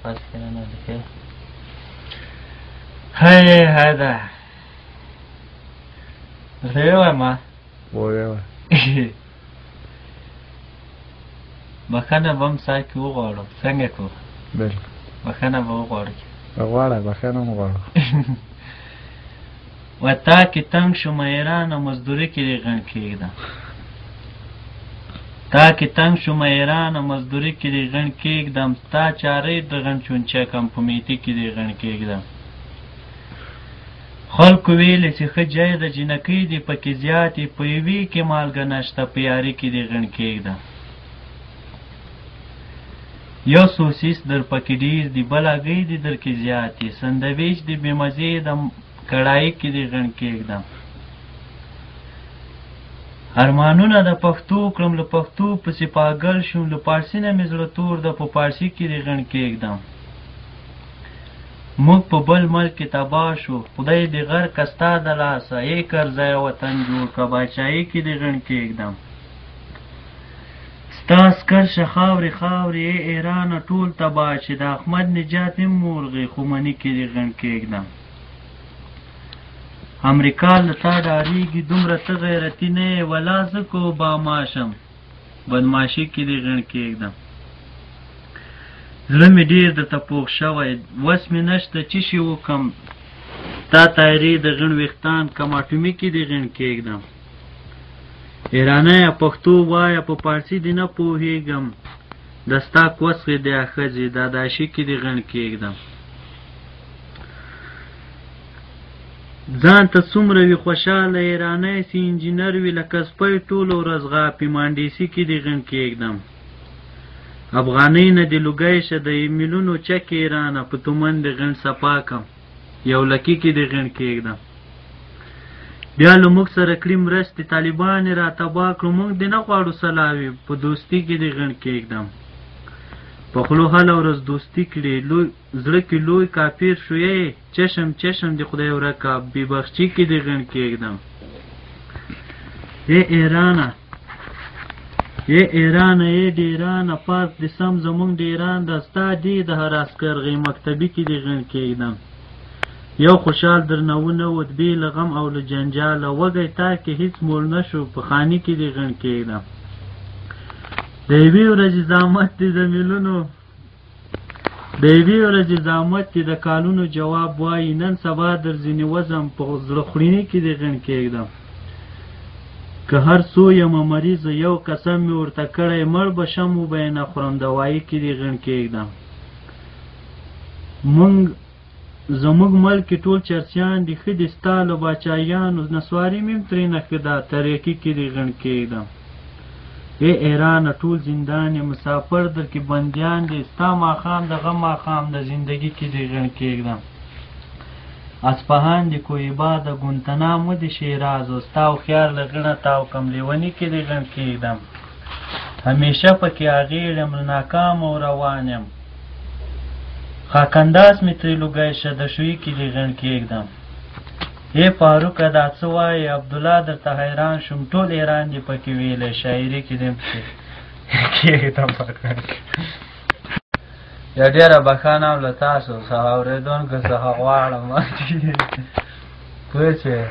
پاس کنه دیگه های هذا ریوه ما وایوه بخنه بم ساکی وغواړو څنګه کو بالکل بخنه به وغواړو غواړه بخنه هم غواړو و تا کې تنگ شوم ایرانه مزدوري کې دې غڼ کېږدم تا کې تنگ شوم ایرانه مزدوري کې دې غڼ کېږدم ستا چارې د غڼ چونچه کم په میتي کې دې غڼ کېږدم خلکو ویلې چې ښه جای د جنکۍ دې پکې زیاتې په یوې کې مالګه نشته په یاري کې دې غڼ کېږدم یو سوسیس در پکې ډېر دي بل هګۍ دې در کې زیاتې سندویچ دې بې مزې د کړایي کې دې غڼ کېږدم ارمانونه د پښتو کړم له پښتو پسې پاګل شوم له پارسي نه مې زړه تور ده په پارسي کې دې غڼ کېږدم موږ په بل ملک کې تباه شو خدای دې غر که ستا د لاسه ای کرزی وطن جوړ که باچایي کې دې غڼ کېږدم ستا سکرشه خاورې خاورې ای ایرانه ټول تباه چې د احمد نجات هم مرغې خو مني کې دې غڼ کېږدم امریکا له تا ډارېږي دومره ته غیرتي نه یې ولا زه که اوباما شم بدماشي کې دې غڼ کېږدم زړه مې ډېر درته پوخ شوی وس مې نشته چې شي وکړم تا تایرې د غڼ ویښتان کم اټومي کې دې غڼ کېږدم ایرانیه پښتو وایه په پارسي دې نه پوهېږم د ستا کوسخې دی ښځې داداشي کې دې غڼ کېږدم ځان ته څومره وي خوشحاله ایرانی سي انجینر وي لکه سپی ټوله ورځ غاپي مانډیسي کې دې غڼ کېږدم افغانۍ نه دې لوګی شه د ایمیلونو چک ایرانه په تومن دې غڼ صفا کم یو لکي کې دې غڼ کېږدم بیا له موږ سره کړي مرستې طالبان یې را تباه کړو موږ دې نه غواړو سلاوي په دوستي کې دې غڼ کېږدم په خولو هله ورځ دوستي کړي زړه کې لوی کافر شو یې چشم چشم دې خدای ورکه بې بخچي کې دې غڼ کېږدم ای ایرانه ای ایرانه ای ډیرانه پاس دې سم زمونږ ډیران د ستا دې د هر عسکرغۍ مکتبي کې دې غڼ کېږدم یو خوشحال درنه ونوت بې له غم او له جنجاله وږی تار کې هېڅ موړ نه شو په خاني کې دې غڼ کېږدم د یوې ورځې زحمت دې د میلونو د یوې ورځې زحمت دې د کالونو جواب وایي نن سبا در ځینې وزم په زړه خورینې کې دې غڼ کېږدم که هر څو یمه مریضه یو قسم مې ورته کړی مړ به شم وبه یې نه خورم دوایي کې دې غڼ کېږدم زموږ ملک کې ټول چرسیان دي ښه دي ستا له باچایانو نسواري مې هم ترېنه ښه ده تریقي کې دې غڼ کېږدم ای ایرانه ټول زندان یې مسافر در کې بندیان دي ستا ماښام د غم ماښام د زندګي کې دې غڼ کېږدم اصفهان د کویبا د ګونتنامو د شیراز و ستا هوښیار له غڼه تاو کم لیوني کې دې غڼ کېږدم همیشه پکې اغېړ یم ناکام او روان یم خاکنداز مې ترې لوګی شه د شوي کې دې غڼ کېږدم ای فاروقه دا څه وایې عبدالله درته حیران شوم ټول ایران دې پکې ویلی شاعري کې دې کېږدم یا ډېره بښنه هم له تاسو څخه اورېدونکو څخه غواړم پوه شوې